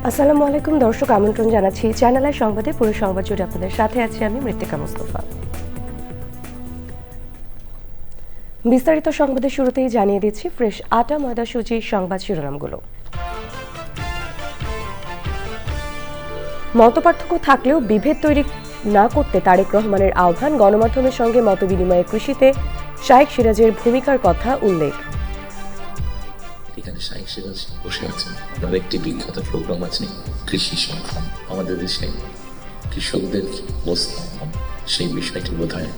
আসসালামু আলাইকুম দর্শক, আমন্ত্রণ জানাচ্ছি চ্যানেল আই সংবাদে। পুরো সংবাদ জুড়ে আপনাদের সাথে আছি আমি মৃত্তিকা মুস্তফা। বিস্তারিত সংবাদের শুরুতেই জানিয়ে দিচ্ছি ফ্রেশ আটা ময়দা সুজি সংবাদ শিরোনামগুলো। মতপার্থক্য থাকলেও বিভেদ তৈরি না করতে তারেক রহমানের আহ্বান। গণমাধ্যমের সঙ্গে মতবিনিময়ে কৃষিতে শাইখ সিরাজের ভূমিকার কথা উল্লেখ। এখানে শাইখ সিরাজ বসে আছেন, তার একটি বিখ্যাত প্রোগ্রাম আছে কৃষি সংগ্রাম। আমাদের দেশে কৃষকদের অবস্থা সেই বিষয়টি বোধহয়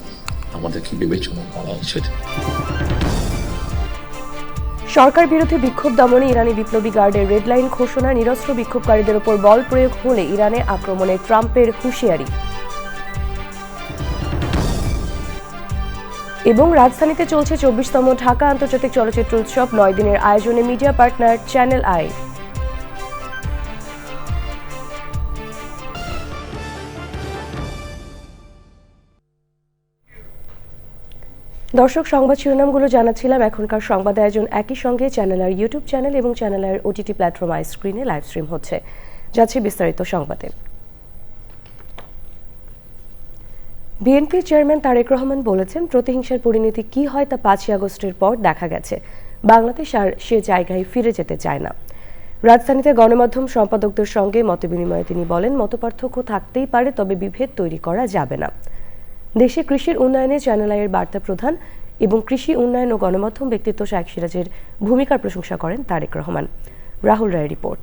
আমাদেরকে বিবেচনা করা উচিত। সরকার বিরোধী বিক্ষোভ দমনে ইরানি বিপ্লবী গার্ডের রেড লাইন ঘোষণা। নিরস্ত্র বিক্ষোভকারীদের উপর বল প্রয়োগ হলে ইরানে আক্রমণে ট্রাম্পের হুঁশিয়ারি। এবং রাজধানীতে চলছে 24তম ঢাকা আন্তর্জাতিক চলচ্চিত্র উৎসব। 9 দিনের আয়োজনে মিডিয়া পার্টনার চ্যানেল আই। দর্শক, সংবাদ শিরোনামগুলো জানাচ্ছিলাম। এখনকার সংবাদ আয়োজন একই সঙ্গে চ্যানেল আর ইউটিউব চ্যানেল এবং চ্যানেল আর ওটিটি প্ল্যাটফর্ম আই স্ক্রিনে লাইভ স্ট্রিম হচ্ছে। যাচ্ছে বিস্তারিত সংবাদে। বিএনপির চেয়ারম্যান তারেক রহমান বলেছেন, প্রতিহিংসার পরিণতি কি হয় তা 5ই আগস্টের পর দেখা গেছে। বাংলাদেশ আর সে জায়গায় ফিরে যেতে চায় না। রাজধানীতে গণমাধ্যম সম্পাদকদের সঙ্গে মতবিনিময়ে তিনি বলেন, মতপার্থক্য থাকতেই পারে, তবে বিভেদ তৈরি করা যাবে না। দেশে কৃষির উন্নয়নে চ্যানেল আইয়ের বার্তা প্রধান এবং কৃষি উন্নয়ন ও গণমাধ্যম ব্যক্তিত্ব শাইখ সিরাজের ভূমিকার প্রশংসা করেন তারেক রহমান। রাহুল রায়ের রিপোর্ট।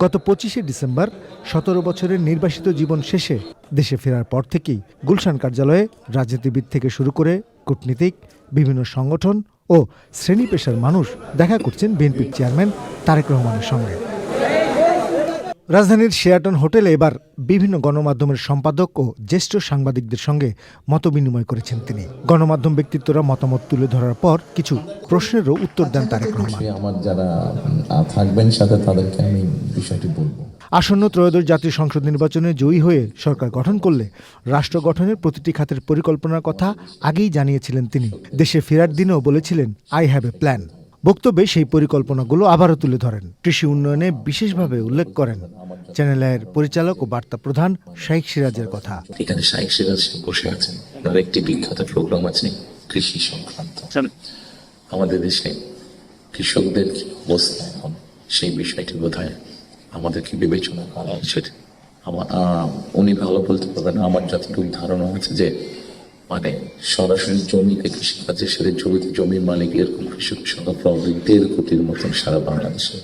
গত 25শে ডিসেম্বর 17 বছরের নির্বাসিত জীবন শেষে দেশে ফেরার পর থেকেই গুলশান কার্যালয়ে রাজনীতিবিদ থেকে শুরু করে কূটনীতিক, বিভিন্ন সংগঠন ও শ্রেণী পেশার মানুষ দেখা করছেন বিএনপির চেয়ারম্যান তারেক রহমানের সঙ্গে। রাজধানীর শেরাটন হোটেলে এবার বিভিন্ন গণমাধ্যমের সম্পাদক ও জ্যেষ্ঠ সাংবাদিকদের সঙ্গে মতবিনিময় করেছেন তিনি। গণমাধ্যম ব্যক্তিত্বরা মতামত তুলে ধরার পর কিছু প্রশ্নেরও উত্তর দেন তারেক রহমান। আমার যারা থাকবেন সাথে তাদেরকে আমি বিষয়টি বলবো। আসন্ন ত্রয়োদশ জাতীয় সংসদ নির্বাচনে জয়ী হয়ে সরকার গঠন করলে রাষ্ট্র গঠনের প্রতিটি খাতের পরিকল্পনার কথা আগেই জানিয়েছিলেন তিনি। দেশে ফেরার দিনেও বলেছিলেন, আই হ্যাভ এ প্ল্যান। বক্তব্যে সেই পরিকল্পনাগুলো আবারও তুলে ধরেন। কৃষি উন্নয়নে বিশেষভাবে উল্লেখ করেন চ্যানেল আইয়ের পরিচালক ও বার্তা প্রধান শাইখ সিরাজের কথা। এখানে শাইখ সিরাজ বসে আছেন, তার একটি বিখ্যাত প্রোগ্রাম আছে কৃষি সংক্রান্ত। আমাদের দেশে কৃষকদের অবস্থা এখন সেই বিষয়টি বোধহয় আমাদেরকে বিবেচনা করা উচিত। উনি ভালো বলতে পারবেন, আমার যতটুকু ধারণা আছে যে মানে সরাসরি জমিতে কৃষিকাজের সাথে জড়িত জমির মালিক এরকম কৃষকের সংখ্যা প্রায় 1.5 কোটির মতন সারা বাংলাদেশে,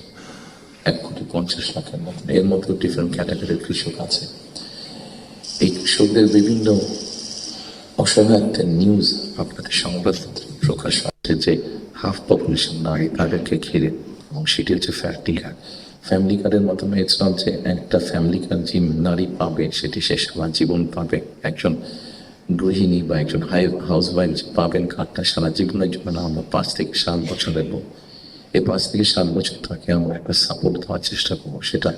1,50,00,000 মতন। এর মধ্যে ডিফারেন্ট ক্যাটাগরির কৃষক আছে। এই কৃষকদের বিভিন্ন অসহায়ত্বের নিউজ আপনাদের সংবাদপত্রে প্রকাশ হচ্ছে যে হাফ পপুলেশন নারী, তাদেরকে ঘিরে, এবং সেটি হচ্ছে ফ্যামিলি কার্ডের মাধ্যমে। এছাড়া যে একটা ফ্যামিলি কার্ড যে নারী পাবে সেটি সে সারা জীবন পাবে। একজন গৃহিণী বা একজন হাউস ওয়াইফ পাবেন কার্ডটা সারা জীবনের জন্য। আমরা 5 থেকে 7 বছর দেবো। এই 5 থেকে 7 বছর তাকে আমরা একটা সাপোর্ট দেওয়ার চেষ্টা করবো। সেটা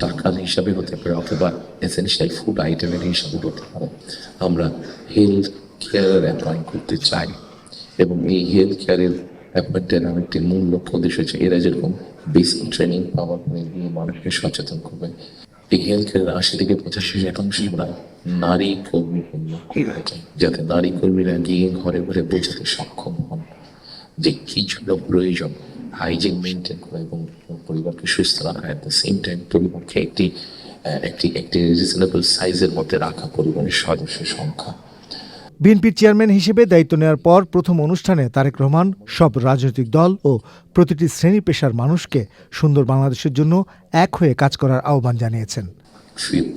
টাকার হিসাবে হতে পারে অথবা এসেনশিয়াল ফুড আইটেমের হিসাবে হতে পারে। আমরা হেলথ কেয়ারের অ্যাপয়েন্ট করতে চাই, এবং এই হেলথ কেয়ারের অ্যাপয়েন্টের আরেকটি মূল লক্ষ্য উদ্দেশ্য হচ্ছে এরা যেরকম বেসিক ট্রেনিং পাওয়ার পরে গিয়ে মানুষকে সচেতন করবে। এই হেলথ কেয়ারের 80 থেকে 85% আমরা নারী কর্মী যাতে নারী কর্মীরা গিয়ে ঘরে ঘরে বোঝাতে সক্ষম হন যে কি জন্য প্রয়োজন হাইজিন মেনটেন করা এবং পরিবারকে সুস্থ রাখা। এট দ্য সেম টাইম পরিবারকে একটি রিজনেবল সাইজের মধ্যে রাখা, পরিবারের সদস্যের সংখ্যা। বিএনপির চেয়ারম্যান হিসেবে দায়িত্ব নেওয়ার পর প্রথম অনুষ্ঠানে তারেক রহমান সব রাজনৈতিক দল ও প্রতিটি শ্রেণী পেশার মানুষকে সুন্দর বাংলাদেশের জন্য এক হয়ে কাজ করার আহ্বান জানিয়েছেন।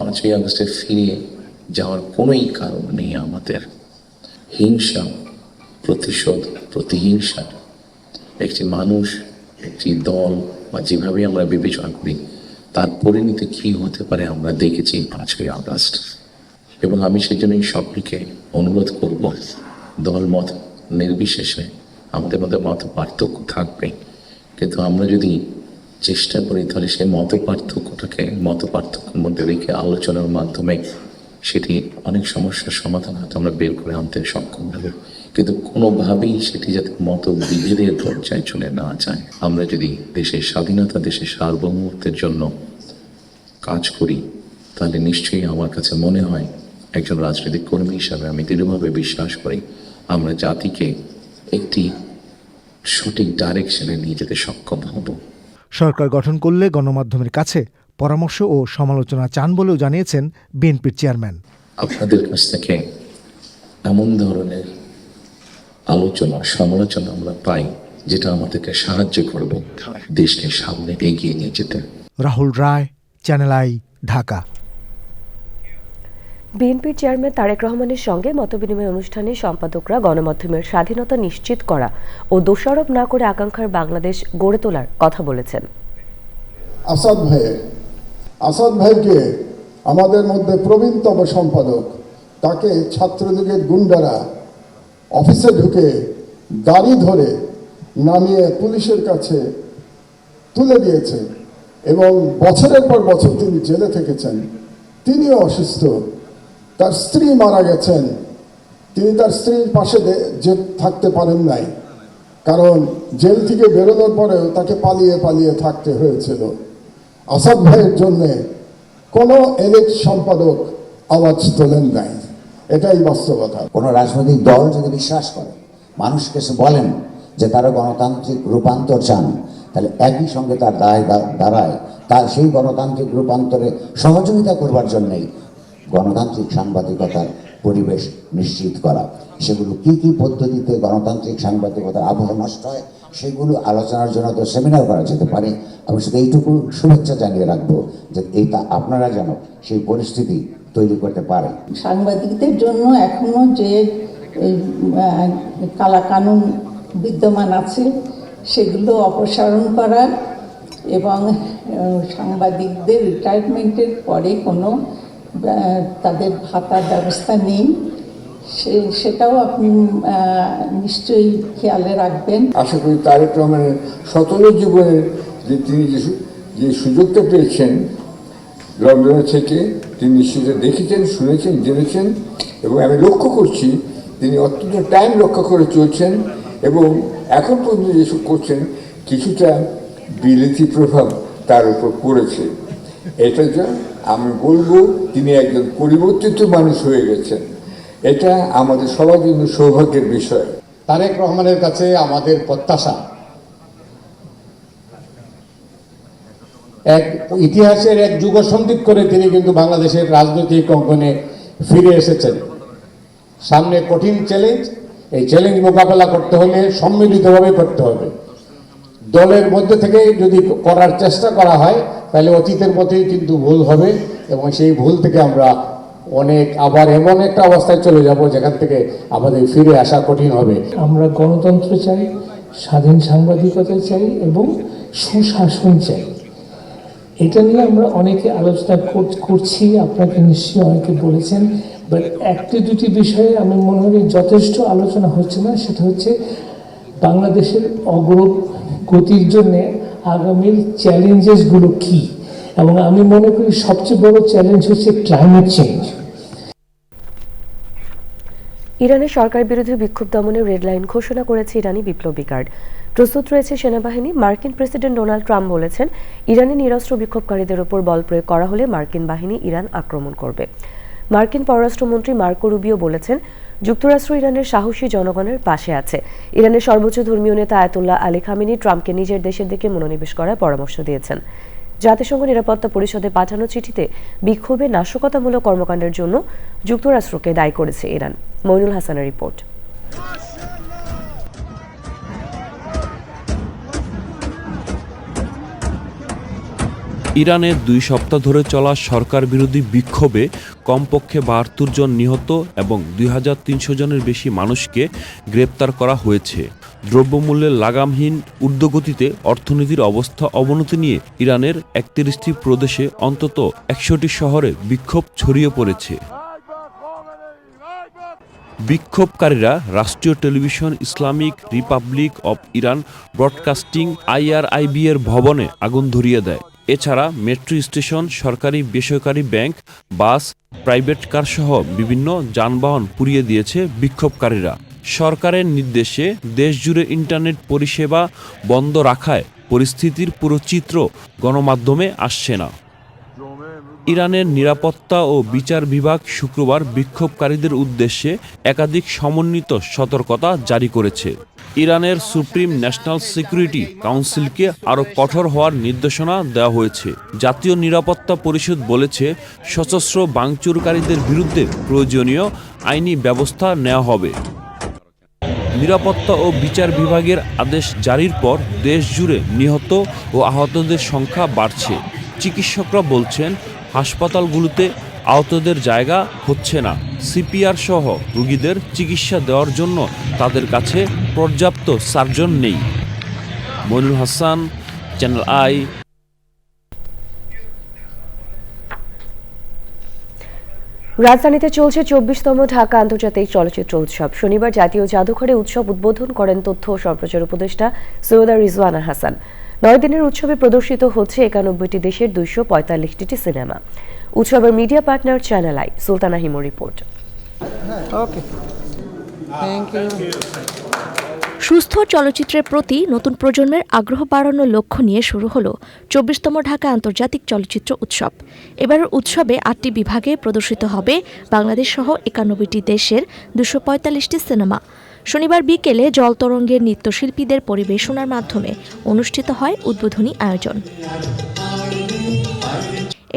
5ই আগস্টে ফিরে যাওয়ার কোনোই কারণ নেই আমাদের। হিংসা, প্রতিশোধ, প্রতিহিংসা একটি মানুষ, একটি দল বা যেভাবে আমরা বিবেচনা করি তার পরিণতি কি হতে পারে আমরা দেখেছি 5ই আগস্ট। এবং আমি সেই জন্যই সকলকে অনুরোধ করব, দল মত নির্বিশেষে আমাদের মধ্যে মত পার্থক্য থাকবে, কিন্তু আমরা যদি চেষ্টা করি তাহলে সেই মত পার্থক্যের মধ্যে রেখে আলোচনার মাধ্যমে সেটি অনেক সমস্যার সমাধান হয়তো আমরা বের করে আনতে সক্ষম হব। কিন্তু কোনোভাবেই সেটি যাতে মত বিভেদের পর্যায়ে চলে না যায়। আমরা যদি দেশের স্বাধীনতা, দেশের সার্বভৌমত্বের জন্য কাজ করি, তাহলে নিশ্চয়ই আমার কাছে মনে হয় একজন রাজনৈতিক কর্মী হিসাবে আমি দৃঢ়ভাবে বিশ্বাস করি আমরা জাতিকে একটি সঠিক ডাইরেকশনে নিয়ে যেতে সক্ষম হব। সরকার গঠন করলে গণমাধ্যমের কাছে পরামর্শ ও সমালোচনা চান বলেও জানিয়েছেন বিএনপির চেয়ারম্যান। আপনাদের কাছ থেকে এমন ধরনের আলোচনা সমালোচনা আমরা পাই যেটা আমাদেরকে সাহায্য করবে দেশকে সামনে এগিয়ে নিয়ে যেতে। রাহুল রায়, চ্যানেল আই, ঢাকা। বিএনপির চেয়ারম্যান তারেক রহমানের সঙ্গে মতবিনিময় অনুষ্ঠানে সম্পাদকরা গণমাধ্যমের স্বাধীনতা নিশ্চিত করা ও দোষারোপ না করে আকাঙ্ক্ষার বাংলাদেশ গড়ে তোলার কথা বলেছেন। আসাদ ভাইকে আমাদের মধ্যে প্রবীণতম সম্পাদক, তাকে ছাত্রলীগের গুন্ডারা অফিসে ঢুকে গাড়ি ধরে নামিয়ে পুলিশের কাছে তুলে দিয়েছে এবং বছরের পর বছর তিনি জেলে থেকেছেন। তিনিও অসুস্থ, তার স্ত্রী মারা গেছেন, তিনি তার স্ত্রীর পাশে যে থাকতে পারেন নাই, কারণ জেল থেকে বেরোনোর পরেও তাকে পালিয়ে পালিয়ে থাকতে হয়েছিল। আসাদ ভাইয়ের জন্যে কোনো এলিট সম্পাদক আওয়াজ তোলেন নাই, এটাই বাস্তবতা। কোনো রাজনৈতিক দল যদি বিশ্বাস করে, মানুষকে বলেন যে তারা গণতান্ত্রিক রূপান্তর চান, তাহলে একই সঙ্গে তার দায় দাঁড়ায় তার সেই গণতান্ত্রিক রূপান্তরে সহযোগিতা করবার জন্যেই গণতান্ত্রিক সাংবাদিকতার পরিবেশ নিশ্চিত করা। সেগুলো কি কি পদ্ধতিতে গণতান্ত্রিক সাংবাদিকতার আবহ নষ্ট হয় সেগুলো আলোচনার জন্য তো সেমিনার করা যেতে পারে। আমি শুধু এইটুকু শুভেচ্ছা জানিয়ে রাখবো যে এইটা আপনারা যেন সেই পরিস্থিতি তৈরি করতে পারেন। সাংবাদিকদের জন্য এখনো যে কালাকানুন বিদ্যমান আছে সেগুলো অপসারণ করা এবং সাংবাদিকদের রিটায়ারমেন্টের পরে কোনো তাদের ভাতার ব্যবস্থা নেই, সেটাও আপনি নিশ্চয়ই খেয়ালে রাখবেন। আশা করি তারেক রহমানের সতেরো জীবনের যে তিনি যে সুযোগটা পেয়েছেন লন্ডনে থেকে, তিনি সেটা দেখেছেন, শুনেছেন, জেনেছেন এবং আমি লক্ষ্য করছি তিনি অত্যন্ত টাইম রক্ষা করে চলছেন এবং এখন পর্যন্ত যেসব করছেন কিছুটা বিলেতি প্রভাব তার উপর পড়েছে। এটা যা আমি বলবো তিনি একজন পরিবর্তিত মানুষ হয়ে গেছেন, এটা আমাদের সবার জন্য সৌভাগ্যের বিষয়। তারেক রহমানের কাছে আমাদের প্রত্যাশা, এক ইতিহাসের এক যুগ সন্ধিক করে তিনি কিন্তু বাংলাদেশের রাজনৈতিক অঙ্গনে ফিরে এসেছেন। সামনে কঠিন চ্যালেঞ্জ, এই চ্যালেঞ্জ মোকাবেলা করতে হলে সম্মিলিতভাবে করতে হবে। দলের মধ্যে থেকে যদি করার চেষ্টা করা হয় তাহলে অতীতের মতোই কিন্তু ভুল হবে এবং সেই ভুল থেকে আমরা আবার এমন একটা অবস্থায় চলে যাব যেখান থেকে আমাদের ফিরে আসা কঠিন হবে। আমরা গণতন্ত্র চাই, স্বাধীন সাংবাদিকতা চাই এবং সুশাসন চাই। এটা নিয়ে আমরা অনেকে আলোচনা করছি, আপনাকে নিশ্চয়ই অনেকে বলেছেন, বাট একটি দুটি বিষয়ে আমি মনে হয় যথেষ্ট আলোচনা হচ্ছে না। সেটা হচ্ছে বাংলাদেশের অগ্রগতির জন্য আগামীর চ্যালেঞ্জেসগুলো কী, এবং আমি মনে করি সবচেয়ে বড় চ্যালেঞ্জ হচ্ছে ক্লাইমেট চেঞ্জ। ইরানের সরকার বিরোধী বিক্ষোভ দমনে রেড লাইন ঘোষণা করেছে ইরানি বিপ্লবী গার্ড। প্রস্তুত রয়েছে সেনাবাহিনী। মার্কিন প্রেসিডেন্ট ডোনাল্ড ট্রাম্প বলেছেন, ইরানি নিরস্ত্র বিক্ষোভকারীদের উপর বল প্রয়োগ করা হলে মার্কিন বাহিনী ইরান আক্রমণ করবে। মার্কিন পররাষ্ট্রমন্ত্রী মার্কো রুবিও বলেছেন, যুক্তরাষ্ট্র ইরানের সাহসী জনগণের পাশে আছে। ইরানের সর্বোচ্চ ধর্মীয় নেতা আয়াতুল্লাহ আলী খামেনি ট্রাম্পকে নিজের দেশের দিকে মনোনিবেশ করার পরামর্শ দিয়েছেন। জাতিসংঘ নিরাপত্তা পরিষদে পাঠানো চিঠিতে বিক্ষোভে নাশকতামূলক কর্মকাণ্ডের জন্য যুক্তরাষ্ট্রকে দায়ী করেছে ইরান। মইনুল হাসানের রিপোর্ট। ইরানের 2 সপ্তাহ ধরে চলা সরকার বিরোধী বিক্ষোভে কমপক্ষে 72 জন নিহত এবং 2300 জনের বেশি মানুষকে গ্রেপ্তার করা হয়েছে। দ্রব্যমূল্যের লাগামহীন ঊর্ধ্বগতিতে অর্থনীতির অবস্থা অবনতি নিয়ে ইরানের ৩১টি প্রদেশে অন্তত ১০০টি শহরে বিক্ষোভ ছড়িয়ে পড়েছে। বিক্ষোভকারীরা রাষ্ট্রীয় television Islamic Republic of Iran broadcasting IRIB এর ভবনে আগুন ধরিয়ে দেয়। এছাড়া মেট্রো স্টেশন, সরকারি বেসরকারি ব্যাংক, বাস, প্রাইভেট কার সহ বিভিন্ন যানবাহন পুড়িয়ে দিয়েছে বিক্ষোভকারীরা। সরকারের নির্দেশে দেশজুড়ে ইন্টারনেট পরিষেবা বন্ধ রাখায় পরিস্থিতির পুরো চিত্র গণমাধ্যমে আসছে না। ইরানের নিরাপত্তা ও বিচার বিভাগ শুক্রবার বিক্ষোভকারীদের উদ্দেশ্যে একাধিক সমন্বিত সতর্কতা জারি করেছে। ইরানের সুপ্রিম ন্যাশনাল সিকিউরিটি কাউন্সিলকে আরও কঠোর হওয়ার নির্দেশনা দেওয়া হয়েছে। জাতীয় নিরাপত্তা পরিষদ বলেছে, সশস্ত্র ভাঙচুরকারীদের বিরুদ্ধে প্রয়োজনীয় আইনি ব্যবস্থা নেওয়া হবে। নিরাপত্তা ও বিচার বিভাগের আদেশ জারির পর দেশজুড়ে নিহত ও আহতদের সংখ্যা বাড়ছে। চিকিৎসকরা বলছেন, হাসপাতালগুলোতে আহতদের জায়গা হচ্ছে না। CPR সহ রোগীদের চিকিৎসা দেওয়ার জন্য তাদের কাছে পর্যাপ্ত সার্জন নেই। Monirul Hasan, channel I. রাজধানীতে চলছে ২৪তম ঢাকা আন্তর্জাতিক চলচ্চিত্র উৎসব। শনিবার জাতীয় জাদুঘরে উৎসব উদ্বোধন করেন তথ্য ও সম্প্রচার উপদেষ্টা সৈয়দা রিজওয়ানা হাসান। ৯ দিনের উৎসবে প্রদর্শিত হচ্ছে ৯১টি দেশের ২৪৫টি সিনেমা। উৎসবের media partner Channel i. Sultana হিমোর রিপোর্ট। সুস্থ চলচ্চিত্রের প্রতি নতুন প্রজন্মের আগ্রহ বাড়ানোর লক্ষ্য নিয়ে শুরু হলো ২৪তম ঢাকা আন্তর্জাতিক চলচ্চিত্র উৎসব। এবারের উৎসবে ৮টি বিভাগে প্রদর্শিত হবে বাংলাদেশ সহ ৯১টি দেশের ২৪৫টি সিনেমা। শনিবার বিকেলে জলতরঙ্গের নৃত্যশিল্পীদের পরিবেশনার মাধ্যমে অনুষ্ঠিত হয় উদ্বোধনী আয়োজন।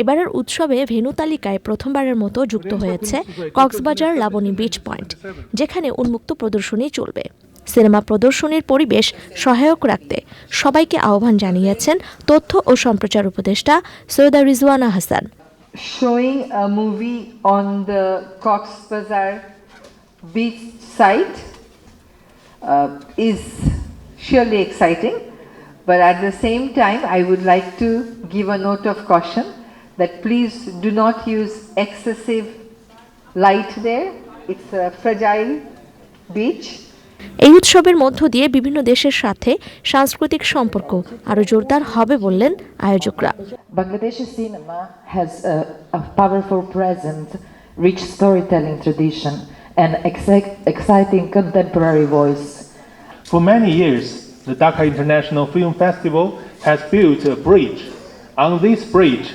এবারের উৎসবে ভেন্যু তালিকায় প্রথমবারের মতো যুক্ত হয়েছে কক্সবাজার লাবণী বিচ পয়েন্ট, যেখানে উন্মুক্ত প্রদর্শনী চলবে। সিনেমা প্রদর্শনীর পরিবেশ সহায়ক রাখতে সবাইকে আহ্বান জানিয়েছেন তথ্য ও সম্প্রচার উপদেষ্টা Syeda Rizwana Hasan. Showing a movie on the Cox's Bazar beach site is surely exciting, but at the same time I would like to give a note of caution that please do not use excessive light there. It's a fragile beach. এই উৎসবের মধ্য দিয়ে বিভিন্ন দেশের সাথে সাংস্কৃতিক সম্পর্ক আরো জোরদার হবে বললেন আয়োজকরা। Bangladeshi cinema has a powerful presence, rich storytelling tradition and exciting contemporary voice. For many years, the Dhaka International Film Festival has built a bridge. On this bridge,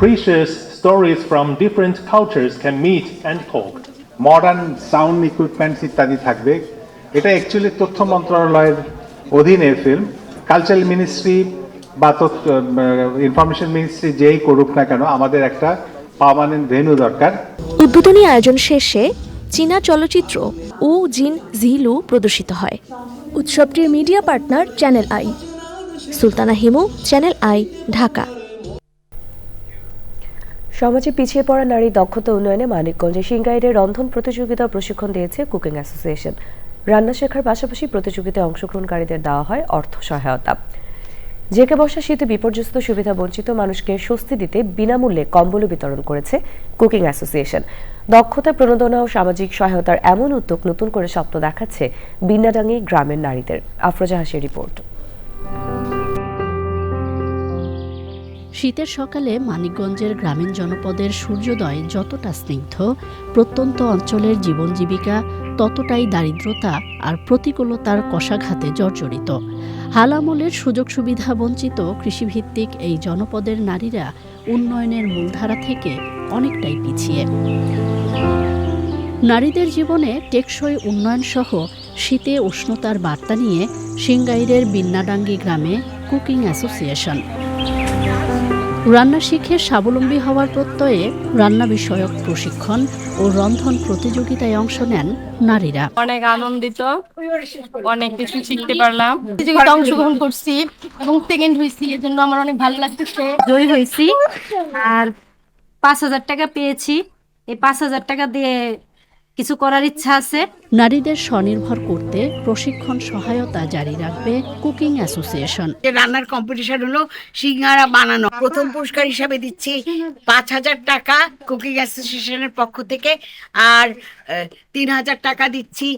precious stories from different cultures can meet and talk. Modern sound equipment ইত্যাদি থাকবে। এটা actually তথ্য মন্ত্রণালয়ের অধীনে film. Cultural ministry বা information ministry যেই করুক না কেন, আমাদের একটা পার্মানেন্ট ভেন্যু দরকার। উদ্বোধনী আয়োজন শেষে চীনা চলচ্চিত্র উ জিন জিলু প্রদর্শিত হয়। উৎসবটির media partner Channel i. Sultana Himu, Channel i, Dhaka. সমাজে পিছিয়ে পড়া নারী দক্ষতা উন্নয়নে মানিকগঞ্জে সিংগাইরে রন্ধন প্রতিযোগিতা প্রশিক্ষণ দিয়েছে কুকিং অ্যাসোসিয়েশন। রান্না শেখার পাশাপাশি প্রতিযোগিতায় অংশগ্রহণকারীদের দেওয়া হয় অর্থ সহায়তা। জেকে বর্ষা শীতে বিপর্যস্ত সুবিধা বঞ্চিত মানুষকে স্বস্তি দিতে বিনামূল্যে কম্বল বিতরণ করেছে কুকিং অ্যাসোসিয়েশন। দক্ষতা প্রণোদনা ও সামাজিক সহায়তার এমন উদ্যোগ নতুন করে স্বপ্ন দেখাচ্ছে বিন্নাডাঙ্গি গ্রামের নারীদের। আফরোজা হাসির রিপোর্ট। শীতের সকালে মানিকগঞ্জের গ্রামীণ জনপদের সূর্যোদয় যতটা স্নিগ্ধ, প্রত্যন্ত অঞ্চলের জীবন জীবিকা ততটাই দারিদ্রতা আর প্রতিকূলতার কষাঘাতে জর্জরিত। হাল আমলের সুযোগ সুবিধা বঞ্চিত কৃষিভিত্তিক এই জনপদের নারীরা উন্নয়নের মূলধারা থেকে অনেকটাই পিছিয়ে। নারীদের জীবনে টেকসই উন্নয়ন সহ শীতে উষ্ণতার বার্তা নিয়ে সিংগাইরের বিন্নাডাঙ্গি গ্রামে কুকিং অ্যাসোসিয়েশন। রান্না শিখে স্বাবলম্বী হওয়ার প্রত্যয়ে রান্না বিষয়ক প্রশিক্ষণ ও রন্ধন প্রতিযোগিতায় অংশ নেন নারীরা। অনেক আনন্দিত, অনেক কিছু শিখতে পারলাম। প্রতিযোগিতায় অংশগ্রহণ করছি এবং সেকেন্ড হয়েছি, এর জন্য আমার অনেক ভালো লাগতেছে। জয়ী হয়েছি আর ৫,০০০ টাকা পেয়েছি। এই ৫,০০০ টাকা দিয়ে কিছু করার ইচ্ছা আছে। নারীদের স্বনির্ভর করতে প্রশিক্ষণ সহায়তা জারি রাখবে কুকিং অ্যাসোসিয়েশন। রান্নার কম্পিটিশন হলো সিঙ্গারা বানানো। প্রথম পুরস্কার হিসাবে দিচ্ছি 5,000 টাকা কুকিং অ্যাসোসিয়েশনের পক্ষ থেকে, আর 3,000 টাকা দিচ্ছি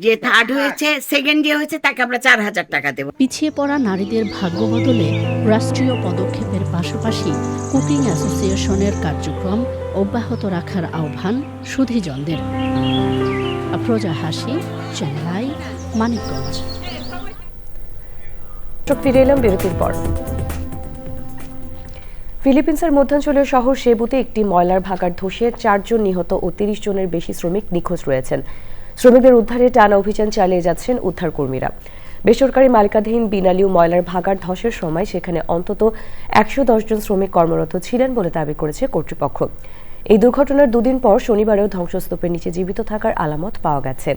যে থার্ড হয়েছে, সেকেন্ড যে হয়েছে তাকে আমরা 4,000 টাকা দেব। পিছিয়ে পড়া নারীদের ভাগ্য বদলে রাষ্ট্রীয় পদক্ষেপের পাশাপাশি কুকিং অ্যাসোসিয়েশনের কার্যক্রম অব্যাহত রাখার আহ্বান সুধীজনদের। আফরোজা হাসি, চ্যানেল আই, মানিকগঞ্জ। ফিরে এলাম বিরতির পর। ফিলিপিন্সের মধ্যাঞ্চলীয় শহর সেবুতে একটি ময়লার ভাগাড় ধসে 4 জন নিহত ও 30 জনের বেশি শ্রমিক নিখোঁজ রয়েছেন। শ্রমিকদের উদ্ধারে টানা অভিযান চালিয়ে যাচ্ছেন উদ্ধারকর্মীরা। বেসরকারি মালিকানাধীন বিনালিউ ময়লার ভাগাড় ধসের সময় সেখানে অন্তত 110 জন শ্রমিক কর্মরত ছিলেন বলে দাবি করেছে কর্তৃপক্ষ। এই দুর্ঘটনার দুদিন পর শনিবারেও ধ্বংসস্তূপের নিচে জীবিত থাকার আলামত পাওয়া গেছে।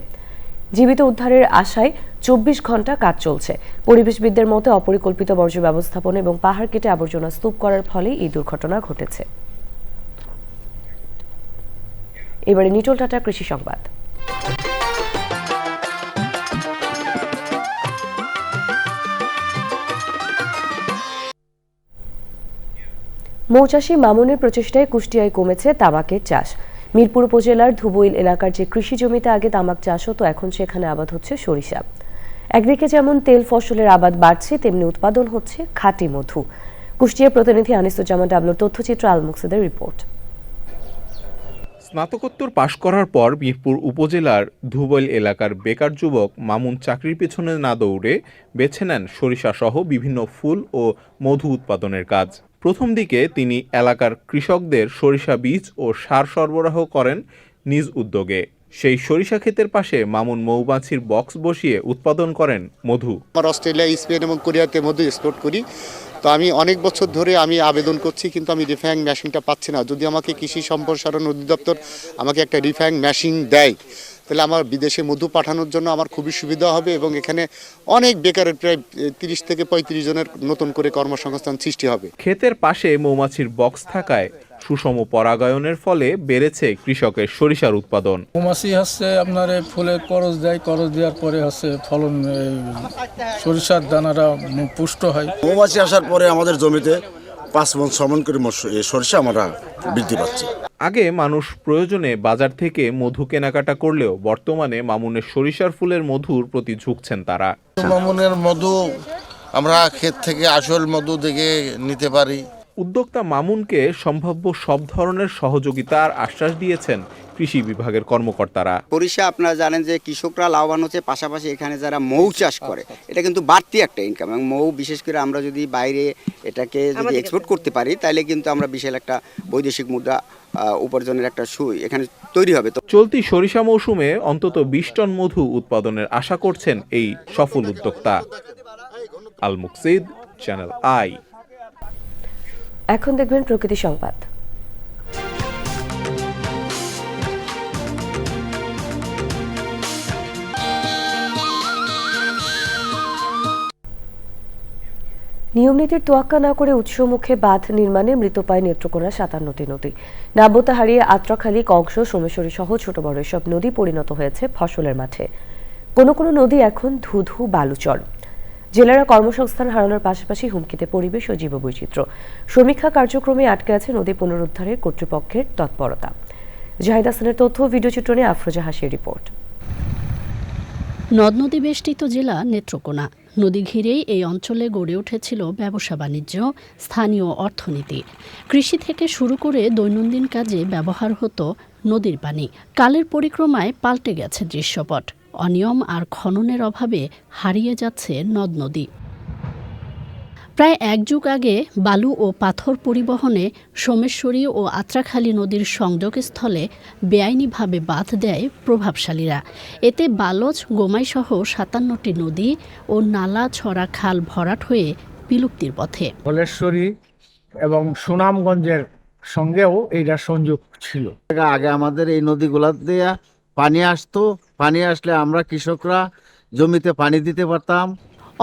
জীবিত উদ্ধারের আশায় 24 ঘন্টা কাজ চলছে। পরিবেশবিদদের মতে অপরিকল্পিত বর্জ্য ব্যবস্থাপনা এবং পাহাড় কেটে আবর্জনা স্তূপ করার ফলে এই দুর্ঘটনা ঘটেছে। এবারে নিটোল টাটা কৃষি সংবাদ। মৌচাষী মামুনের প্রচেষ্টায় কুষ্টিয়ায় কমেছে তামাকের চাষ। মিরপুর উপজেলার ধুবইল এলাকার যে কৃষি জমিতে আগে তামাক চাষ হতো, এখন সেখানে আবাদ হচ্ছে সরিষা। একদিকে যেমন তেল ফসলের আবাদ বাড়ছে, তেমনি উৎপাদন হচ্ছে খাঁটি মধু। কুষ্টিয়ার প্রতিনিধি আনিসুজ্জামান ডাবলুর তথ্যচিত্র আল মুকসিদের রিপোর্ট। স্নাতকোত্তর পাশ করার পর মিরপুর উপজেলার ধুবইল এলাকার বেকার যুবক মামুন চাকরির পেছনে না দৌড়ে বেছে নেন সরিষা সহ বিভিন্ন ফুল ও মধু উৎপাদনের কাজ। প্রথম দিকে তিনি এলাকার কৃষকদের সরিষা বীজ ও সার সরবরাহ করেন নিজ উদ্যোগে। সেই সরিষা ক্ষেতের পাশে মামুন মৌমাছির বক্স বসিয়ে উৎপাদন করেন মধু। অস্ট্রেলিয়া, স্পেন এবং কোরিয়াতে মধু এক্সপোর্ট করি। তো আমি অনেক বছর ধরে আমি আবেদন করছি, কিন্তু আমি রিফাইং মেশিনটা পাচ্ছি না। যদি আমাকে কৃষি সম্প্রসারণ অধিদপ্তর আমাকে একটা রিফাইং মেশিন দেয়, তাহলে আমার বিদেশে মধু পাঠানোর জন্য আমার খুবই সুবিধা হবে এবং এখানে অনেক বেকারের প্রায় 30 থেকে 35 জনের নতুন করে কর্মসংস্থান সৃষ্টি হবে। ক্ষেতের পাশে মৌমাছির বক্স থাকায় সুষম পরাগায়নের ফলে বেড়েছে কৃষকের সরিষার উৎপাদন। মৌমাছি হচ্ছে আপনার ফুলের করজ দেয়, করজ দেওয়ার পরে হচ্ছে ফলন, সরিষার দানাটা পুষ্ট হয়। মৌমাছি আসার পরে আমাদের জমিতে 5 মণ 6 মণ করে সরিষা আমরা বৃদ্ধি পাচ্ছে। আগে মানুষ প্রয়োজনে বাজার থেকে মধু কেনাকাটা করলেও বর্তমানে মামুনের সরিষার ফুলের মধুর প্রতি ঝুঁকছেন তারা। মামুনের মধু আমরা ক্ষেত থেকে আসল মধু দেখে নিতে পারি। উদ্যোক্তা মামুনকে সম্ভাব্য সব ধরনের সহযোগিতার আশ্বাস দিয়েছেন কৃষি বিভাগের কর্মকর্তারা। সরিষা আপনারা জানেন যে কৃষকরা লাভবান হচ্ছে, পাশাপাশি এখানে যারা মৌ চাষ করে এটা কিন্তু বাড়তি একটা ইনকাম, এবং মৌ বিশেষ করে আমরা যদি বাইরে এটাকে যদি এক্সপোর্ট করতে পারি তাহলে কিন্তু আমরা বিশাল একটা বৈদেশিক মুদ্রা উপার্জনের একটা এখানে তৈরি হবে। চলতি সরিষা মৌসুমে অন্তত 20 টন মধু উৎপাদনের আশা করছেন এই সফল উদ্যোক্তা। আল মুকসিদ, চ্যানেল আই। এখন দেখবেন প্রকৃতি সংবাদ। নিয়মনীতির তোয়াক্কা না করে উৎসমুখে বাঁধ নির্মাণে মৃতপ্রায় নেত্রকোনা 57টি নদী। নাব্যতা হারিয়ে আত্রাখালী, কংস, সোমেশ্বরী সহ ছোট বড় সব নদী পরিণত হয়েছে ফসলের মাঠে। কোনো কোনো নদী এখন ধুধু বালুচর। জেলেরা কর্মসংস্থান হারানোর পাশাপাশি হুমকিতে পরিবেশ ও জীববৈচিত্র্য। সমীক্ষা কার্যক্রমে আটকে আছে নদী পুনরুদ্ধারের কর্তৃপক্ষের তৎপরতা। জাহিদ হাসানের তথ্য, ভিডিও চিত্রণে আফরোজা হাসির রিপোর্ট। নদ নদী বেষ্টিত জেলা নেত্রকোনা। নদী ঘিরেই এই অঞ্চলে গড়ে উঠেছিল ব্যবসা বাণিজ্য, স্থানীয় অর্থনীতি। কৃষি থেকে শুরু করে দৈনন্দিন কাজে ব্যবহার হতো নদীর পানি। কালের পরিক্রমায় পাল্টে গেছে দৃশ্যপট। অনিয়ম আর খননের অভাবে হারিয়ে যাচ্ছে নদ নদী। প্রায় 1 যুগ আগে বালু ও পাথর পরিবহনে সোমেশ্বরী ও আত্রাখালী নদীর সংযোগস্থলে বেআইনিভাবে বাঁধ দেয় প্রভাবশালীরা। এতে বালজ, গোমাইসহ 57টি নদী ও নালা, ছড়া, খাল ভরাট হয়ে বিলুপ্তির পথে। ধলেশ্বরী এবং সুনামগঞ্জের সঙ্গেও এইটা সংযোগ ছিল। আগে আমাদের এই নদীগুলা দিয়ে পানি আসতো, পানি আসলে আমরা কৃষকরা জমিতে পানি দিতে পারতাম।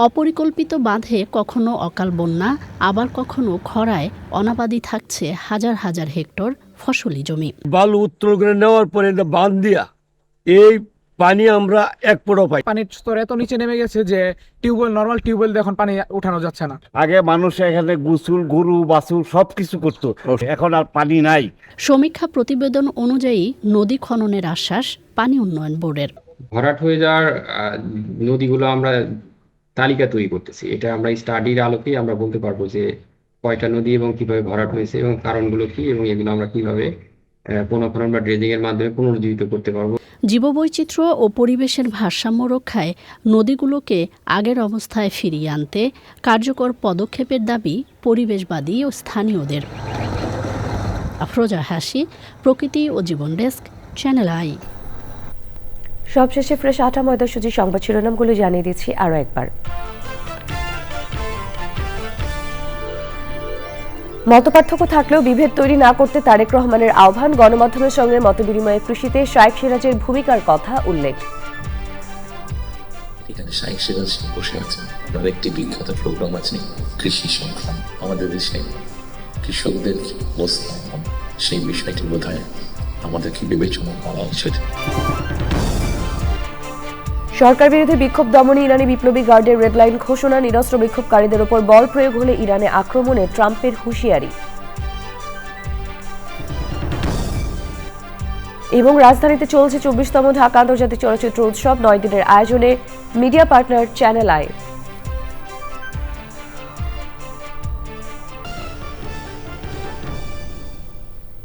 অপরিকল্পিত বাঁধে কখনো অকাল বন্যা, আবার কখনো খরায় অনাবাদি থাকছে হাজার হাজার হেক্টর ফসলি জমি। বালু উত্তোলন করে নেওয়ার পরে বাঁধ দিয়া এই পানি আমরা এক ফোঁটাও পাই। পানির স্তর এত নিচে নেমে গেছে যে টিউবওয়েল, নর্মাল টিউবওয়েল দিয়ে এখন পানি উঠানো যাচ্ছে না। আগে মানুষ এখানে গোসল, গরু বাছুর সব কিছু করতো, এখন আর পানি নাই। সমীক্ষা প্রতিবেদন অনুযায়ী নদী খননের আশ্বাস পানি উন্নয়ন বোর্ডের। ভরাট হয়ে যাওয়ার নদীগুলো আমরা তালিকা তৈরি করতেছি। এটা আমরা স্টাডির আলোকেই আমরা বলতে পারবো যে কয়টা নদী এবং কিভাবে ভরাট হয়েছে এবং কারণগুলো কি, এবং এগুলো আমরা কিভাবে পুনঃখনন বা ড্রেজিং এর মাধ্যমে পুনরুজ্জীবিত করতে পারবো। জীববৈচিত্র্য ও পরিবেশের ভারসাম্য রক্ষায় নদীগুলোকে আগের অবস্থায় ফিরিয়ে আনতে কার্যকর পদক্ষেপের দাবি পরিবেশবাদী ও স্থানীয়দের। আফরোজা হাসি, প্রকৃতি ও জীবন ডেস্ক, চ্যানেল আই। সবশেষে ফ্রেশ আটা ময়দা সুজি সংবাদ শিরোনামগুলো জানিয়ে দিচ্ছি আরও একবার। মতপার্থক্য থাকলেও বিভেদ তৈরি না করতে তারেক রহমানের আহ্বান, গণমাধ্যমের সঙ্গে মতবিনিময়ে কৃষিতে শাইখ সিরাজের ভূমিকার কথা উল্লেখ। এখানে শাইখ সিরাজ বসে আছেন, তার একটি বিখ্যাত প্রোগ্রাম আছে কৃষি সংগ্রাম। আমাদের দেশে কৃষকদের অবস্থান, সেই বিষয়টি বোধহয় আমাদেরকে বিবেচনা করা উচিত। সরকার বিরোধী বিক্ষোভ দমনে ইরানি বিপ্লবী গার্ডের রেডলাইন ঘোষণা, নিরস্ত্র বিক্ষোভকারীদের ওপর বল প্রয়োগ হলে ইরানে আক্রমণে ট্রাম্পের হুঁশিয়ারি। এবং রাজধানীতে চলছে 24তম ঢাকা আন্তর্জাতিক চলচ্চিত্র উৎসব, 9 দিনের আয়োজনে মিডিয়া পার্টনার চ্যানেল আই।